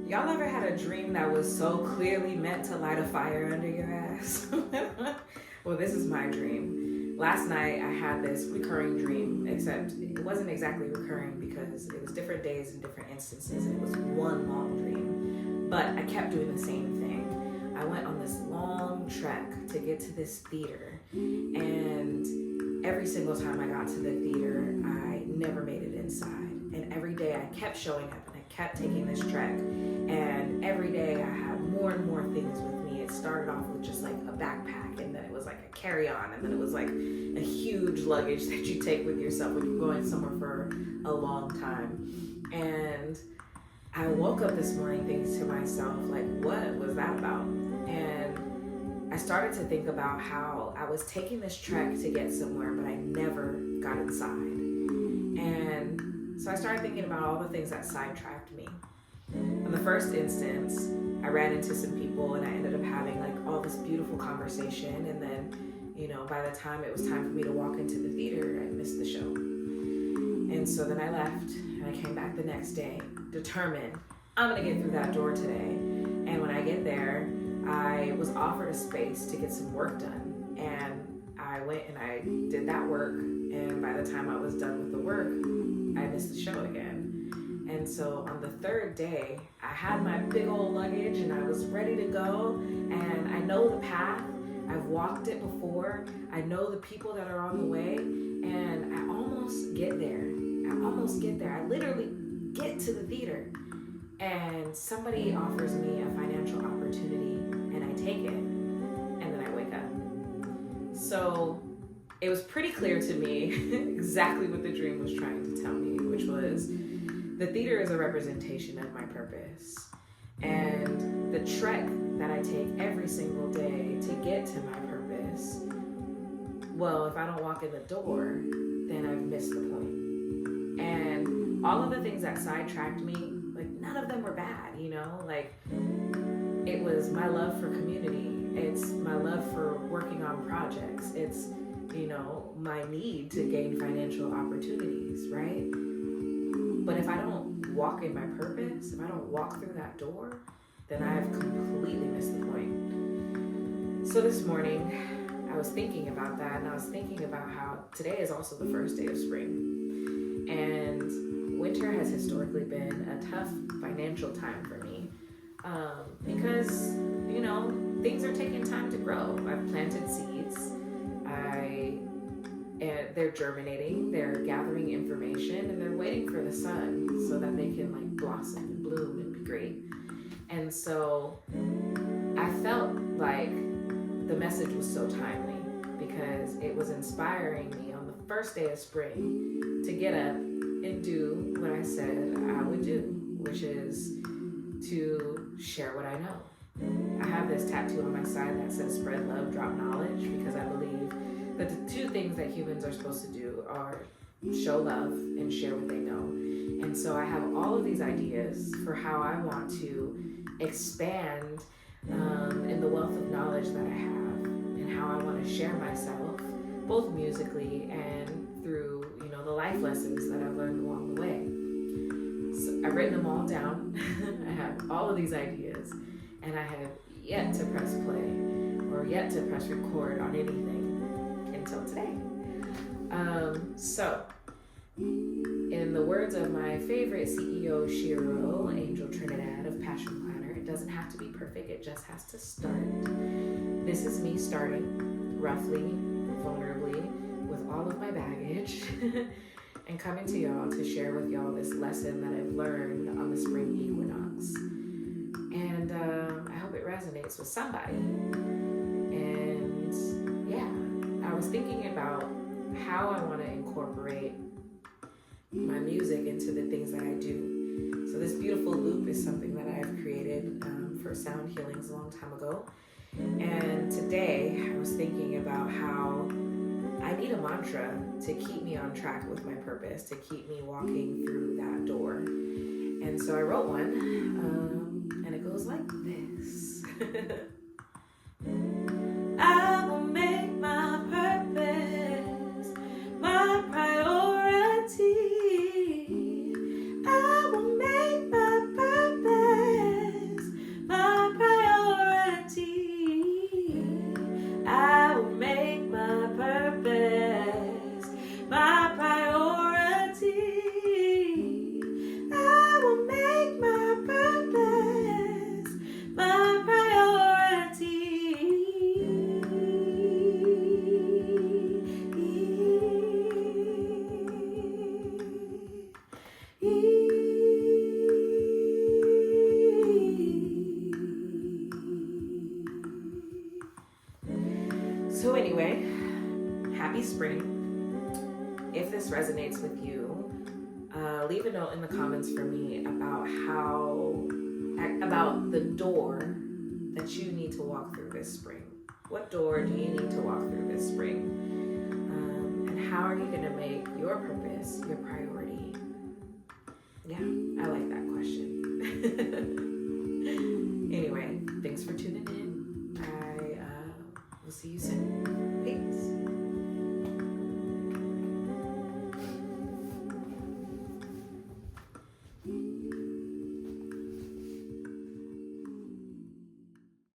Y'all ever had a dream that was so clearly meant to light a fire under your ass? Well, this is my dream. Last night I had this recurring dream, except it wasn't exactly recurring because it was different days and different instances, and it was one long dream. But I kept doing the same thing. I went on this long trek to get to this theater, and every single time I got to the theater, I never made it inside. And every day I kept showing up and I kept taking this trek. And every day I had more and more things with me. It started off with just like a backpack, and then it was like a carry-on, and then it was like a huge luggage that you take with yourself when you're going somewhere for a long time. And I woke up this morning thinking to myself, like, what was that about? And I started to think about how I was taking this trek to get somewhere, but I never got inside. And so I started thinking about all the things that sidetracked me. In the first instance, I ran into some people and I ended up having like all this beautiful conversation, and then, you know, by the time it was time for me to walk into the theater, I missed the show. And so then I left and I came back the next day, determined I'm gonna get through that door today. And when I get there, I was offered a space to get some work done, and I went and I did that work, and by the time I was done with the work, I missed the show again. And so on the third day, I had my big old luggage and I was ready to go, and I know the path. I've walked it before. I know the people that are on the way, and I almost get there. I literally get to the theater, and somebody offers me a financial opportunity, and I take it, and then I wake up. So it was pretty clear to me exactly what the dream was trying to tell me, which was the theater is a representation of my purpose. And the trek that I take every single day to get to my purpose, well, if I don't walk in the door, then I've missed the point. And all of the things that sidetracked me, like none of them were bad, you know? Like it was my love for community. It's my love for working on projects. It's, you know, my need to gain financial opportunities, right? But if I don't walk in my purpose, if I don't walk through that door, then I have completely missed the point. So this morning, I was thinking about that, and I was thinking about how today is also the first day of spring. And winter has historically been a tough financial time for me because, you know, things are taking time to grow. I've planted seeds. And they're germinating, they're gathering information, and they're waiting for the sun so that they can like blossom and bloom and be great. And so I felt like the message was so timely because it was inspiring me on the first day of spring to get up and do what I said I would do, which is to share what I know. I have this tattoo on my side that says spread love, drop knowledge, because I believe that the two things that humans are supposed to do are show love and share what they know. And so I have all of these ideas for how I want to expand in the wealth of knowledge that I have, and how I want to share myself, both musically and through, you know, the life lessons that I've learned along the way. So I've written them all down. I have all of these ideas, and I have yet to press play or yet to press record on anything until today. So, in the words of my favorite CEO, Shiro, Angel Trinidad of Passion Planner, it doesn't have to be perfect, it just has to start. This is me starting roughly, vulnerably, with all of my baggage, and coming to y'all to share with y'all this lesson that I've learned on the Spring Equinox. And I hope it resonates with somebody. And yeah, I was thinking about how I want to incorporate my music into the things that I do. So this beautiful loop is something that I have created for sound healings a long time ago. And today I was thinking about how I need a mantra to keep me on track with my purpose, to keep me walking through that door. And so I wrote one, and it goes like this. I will make my purpose my priority. I will make my purpose spring. If this resonates with you, leave a note in the comments for me about the door that you need to walk through this spring. What door do you need to walk through this spring? And how are you going to make your purpose your priority? Yeah, I like that question.